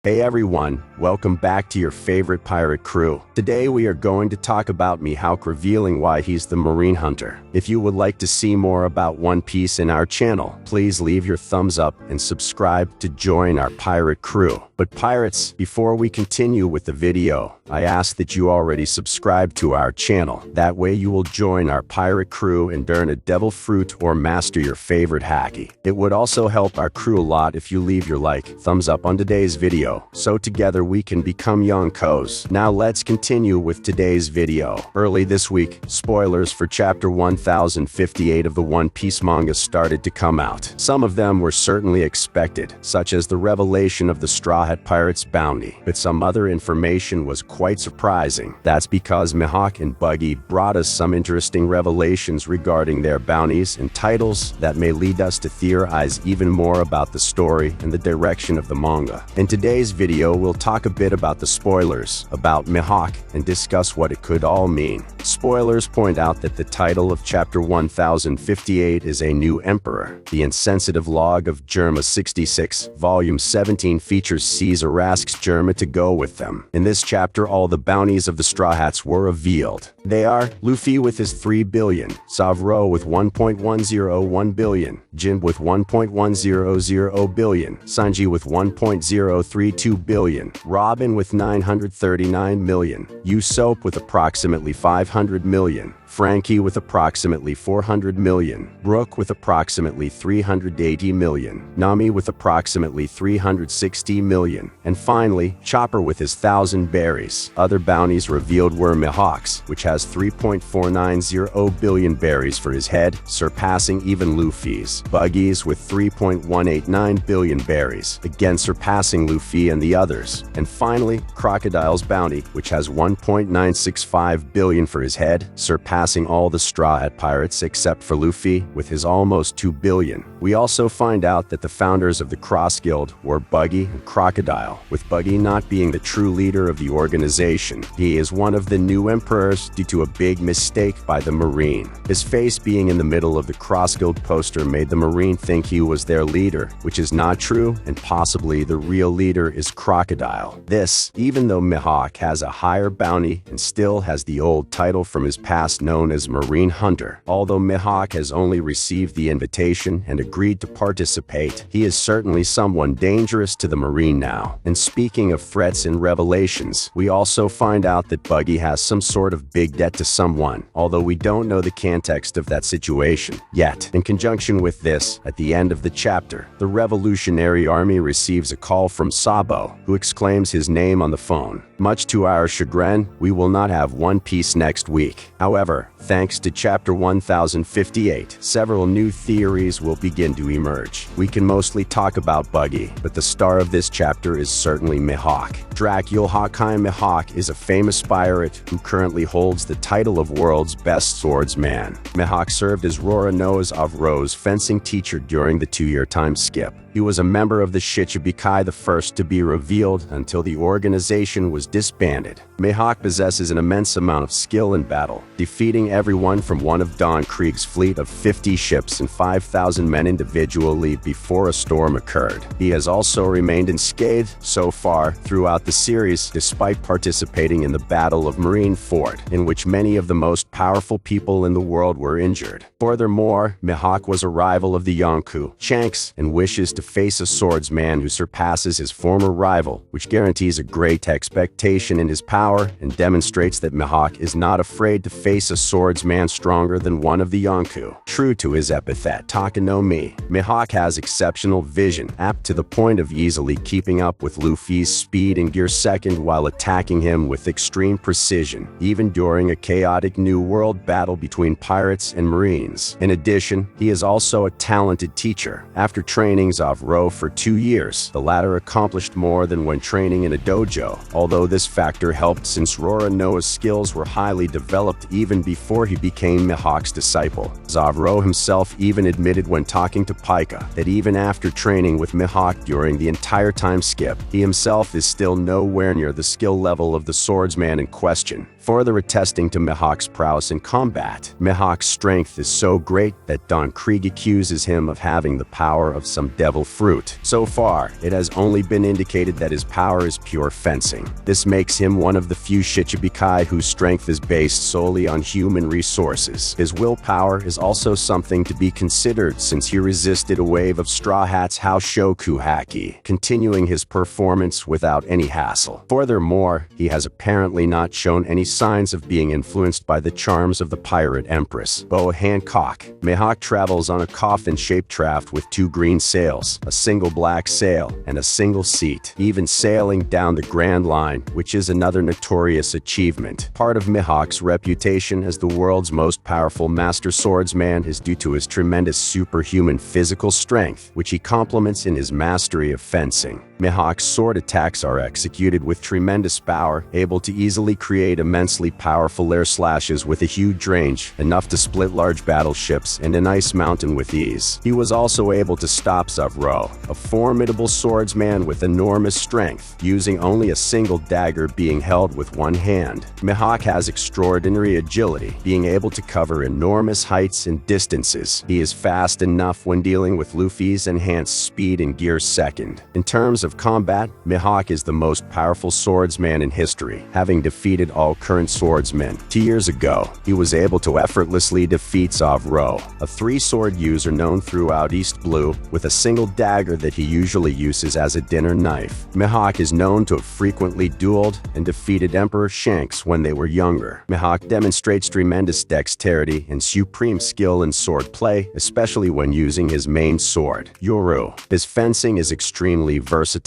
Hey everyone, welcome back to your favorite pirate crew. Today we are going to talk about Mihawk revealing why he's the Marine Hunter. If you would like to see more about One Piece in our channel, please leave your thumbs up and subscribe to join our pirate crew. But pirates, before we continue with the video, I ask that you already subscribe to our channel. That way you will join our pirate crew and earn a devil fruit or master your favorite haki. It would also help our crew a lot if you leave your thumbs up on today's video, so together we can become Yonkos. Now let's continue with today's video. Early this week, spoilers for chapter 1058 of the One Piece manga started to come out. Some of them were certainly expected, such as the revelation of the Straw Hat Pirates' bounty, but some other information was quite surprising. That's because Mihawk and Buggy brought us some interesting revelations regarding their bounties and titles that may lead us to theorize even more about the story and the direction of the manga. In today's video, we'll talk a bit about the spoilers about Mihawk and discuss what it could all mean. Spoilers point out that the title of chapter 1058 is A New Emperor. The insensitive log of Germa 66, volume 17 features Caesar asks Germa to go with them. In this chapter, all the bounties of the Straw Hats were revealed. They are Luffy with his 3 billion, Savro with 1.101 billion, Jin with 1.100 billion, Sanji with 1.032 billion, Robin with 939 million, Usopp with approximately 500 million, Frankie with approximately 400 million, Brook with approximately 380 million, Nami with approximately 360 million, and finally, Chopper with his 1,000 berries. Other bounties revealed were Mihawk's, which has 3.490 billion berries for his head, surpassing even Luffy's. Buggy's with 3.189 billion berries, again surpassing Luffy and the others. And finally, Crocodile's bounty, which has 1.965 billion for his head, surpassing all the Straw Hat Pirates except for Luffy with his almost 2 billion. We also find out that the founders of the Cross Guild were Buggy and Crocodile, with Buggy not being the true leader of the organization. He is one of the new emperors due to a big mistake by the Marine. His face being in the middle of the Cross Guild poster made the Marine think he was their leader, which is not true, and possibly the real leader is Crocodile. This, even though Mihawk has a higher bounty and still has the old title from his past known as Marine Hunter. Although Mihawk has only received the invitation and agreed to participate, he is certainly someone dangerous to the Marine now. And speaking of threats and revelations, we also find out that Buggy has some sort of big debt to someone, although we don't know the context of that situation yet. In conjunction with this, at the end of the chapter, the Revolutionary Army receives a call from Sabo, who exclaims his name on the phone. Much to our chagrin, we will not have One Piece next week. However, thanks to chapter 1058, several new theories will begin to emerge. We can mostly talk about Buggy, but the star of this chapter is certainly Mihawk. Dracul Hawkeye Mihawk is a famous pirate who currently holds the title of world's best swordsman. Mihawk served as Roronoa's Avro's fencing teacher during the 2-year time skip. He was a member of the Shichibukai, the first to be revealed until the organization was disbanded. Mihawk possesses an immense amount of skill in battle, defeating everyone from one of Don Krieg's fleet of 50 ships and 5,000 men individually before a storm occurred. He has also remained unscathed so far throughout the series, despite participating in the Battle of Marine Ford, in which many of the most powerful people in the world were injured. Furthermore, Mihawk was a rival of the Yonkou, Shanks, and wishes to face a swordsman who surpasses his former rival, which guarantees a great expectation in his power and demonstrates that Mihawk is not afraid to face a swordsman stronger than one of the Yonkou. True to his epithet, Taka no Mi, Mihawk has exceptional vision, apt to the point of easily keeping up with Luffy's speed and gear second while attacking him with extreme precision, even during a chaotic New World battle between pirates and Marines. In addition, he is also a talented teacher. After training Zavro for 2 years, the latter accomplished more than when training in a dojo, although this factor helped since Roronoa's skills were highly developed even before he became Mihawk's disciple. Zavro himself even admitted when talking to Pika that even after training with Mihawk during the entire time skip, he himself is still nowhere near the skill level of the swordsman in question. Further attesting attesting to Mihawk's prowess in combat. Mihawk's strength is so great that Don Krieg accuses him of having the power of some devil fruit. So far, it has only been indicated that his power is pure fencing. This makes him one of the few Shichibukai whose strength is based solely on human resources. His willpower is also something to be considered since he resisted a wave of Straw Hat's Haoshoku Haki, continuing his performance without any hassle. Furthermore, he has apparently not shown any signs of being influenced by the charms of the pirate empress, Boa Hancock. Mihawk travels on a coffin-shaped raft with 2 green sails, a single black sail, and a single seat, even sailing down the Grand Line, which is another notorious achievement. Part of Mihawk's reputation as the world's most powerful master swordsman is due to his tremendous superhuman physical strength, which he complements in his mastery of fencing. Mihawk's sword attacks are executed with tremendous power, able to easily create immensely powerful air slashes with a huge range, enough to split large battleships and an ice mountain with ease. He was also able to stop Zoro, a formidable swordsman with enormous strength, using only a single dagger being held with one hand. Mihawk has extraordinary agility, being able to cover enormous heights and distances. He is fast enough when dealing with Luffy's enhanced speed in Gear Second. In terms of combat, Mihawk is the most powerful swordsman in history, having defeated all current swordsmen. 2 years ago, he was able to effortlessly defeat Zoro, a 3-sword user known throughout East Blue, with a single dagger that he usually uses as a dinner knife. Mihawk is known to have frequently dueled and defeated Emperor Shanks when they were younger. Mihawk demonstrates tremendous dexterity and supreme skill in sword play, especially when using his main sword, Yoru. His fencing is extremely versatile,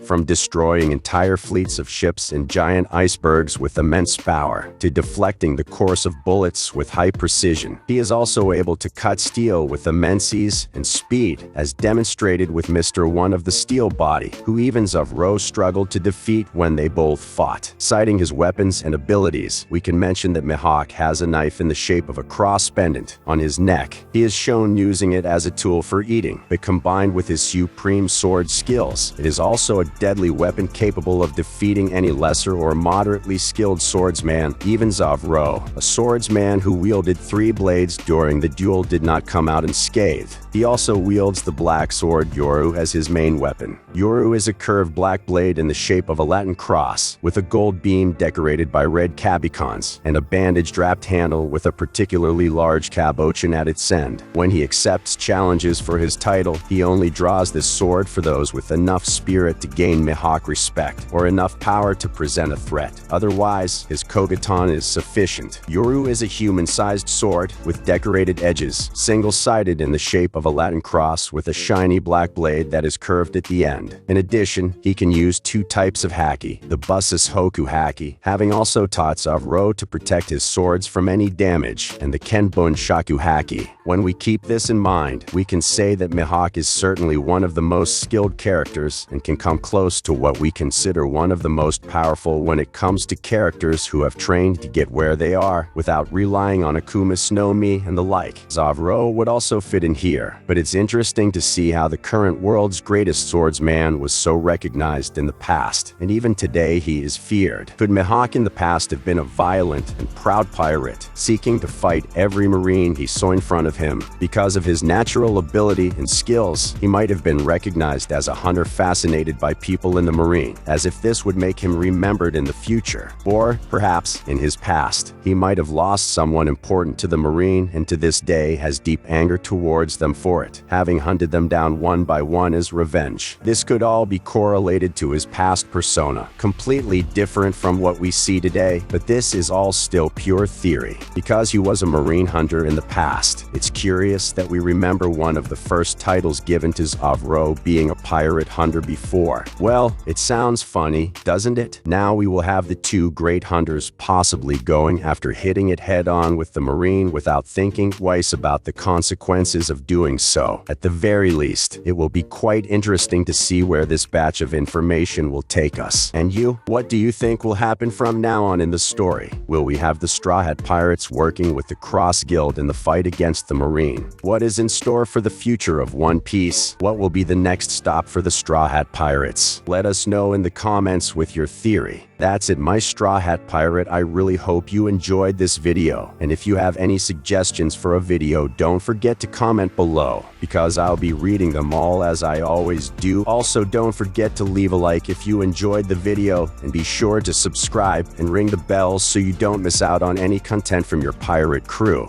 from destroying entire fleets of ships and giant icebergs with immense power, to deflecting the course of bullets with high precision. He is also able to cut steel with immense ease and speed, as demonstrated with Mr. One of the Steel Body, who even Zoro struggled to defeat when they both fought. Citing his weapons and abilities, we can mention that Mihawk has a knife in the shape of a cross pendant on his neck. He is shown using it as a tool for eating, but combined with his supreme sword skills, it is also a deadly weapon capable of defeating any lesser or moderately skilled swordsman. Even Zoro, a swordsman who wielded 3 blades during the duel, did not come out unscathed. He also wields the black sword Yoru as his main weapon. Yoru is a curved black blade in the shape of a Latin cross, with a gold beam decorated by red cabicons, and a bandage-wrapped handle with a particularly large cabochon at its end. When he accepts challenges for his title, he only draws this sword for those with enough spirit to gain Mihawk respect, or enough power to present a threat. Otherwise, his kogatana is sufficient. Yoru is a human-sized sword with decorated edges, single-sided in the shape of a Latin cross with a shiny black blade that is curved at the end. In addition, he can use 2 types of haki, the Busus Hoku haki, having also taught Zoro to protect his swords from any damage, and the Kenbun Shaku haki. When we keep this in mind, we can say that Mihawk is certainly one of the most skilled characters and can come close to what we consider one of the most powerful when it comes to characters who have trained to get where they are without relying on Akuma no Mi and the like. Zoro would also fit in here, but it's interesting to see how the current world's greatest swordsman was so recognized in the past, and even today he is feared. Could Mihawk in the past have been a violent and proud pirate, seeking to fight every marine he saw in front of him? Because of his natural ability and skills, he might have been recognized as a hunter fascinated by people in the marine, as if this would make him remembered in the future. Or, perhaps, in his past, he might have lost someone important to the marine and to this day has deep anger towards them for it, having hunted them down one by one as revenge. This could all be correlated to his past persona, completely different from what we see today, but this is all still pure theory. Because he was a marine hunter in the past, it's curious that we remember one of the first titles given to Zoro being a pirate hunter before. Well, it sounds funny, doesn't it? Now we will have the 2 great hunters possibly going after hitting it head-on with the marine without thinking twice about the consequences of doing so. At the very least, it will be quite interesting to see where this batch of information will take us. And you? What do you think will happen from now on in the story? Will we have the Straw Hat Pirates working with the Cross Guild in the fight against the Marine? What is in store for the future of One Piece? What will be the next stop for the Straw Hat Pirates? Let us know in the comments with your theory. That's it, my Straw Hat Pirate. I really hope you enjoyed this video, and if you have any suggestions for a video, don't forget to comment below, because I'll be reading them all as I always do. Also, don't forget to leave a like if you enjoyed the video, and be sure to subscribe and ring the bell so you don't miss out on any content from your pirate crew.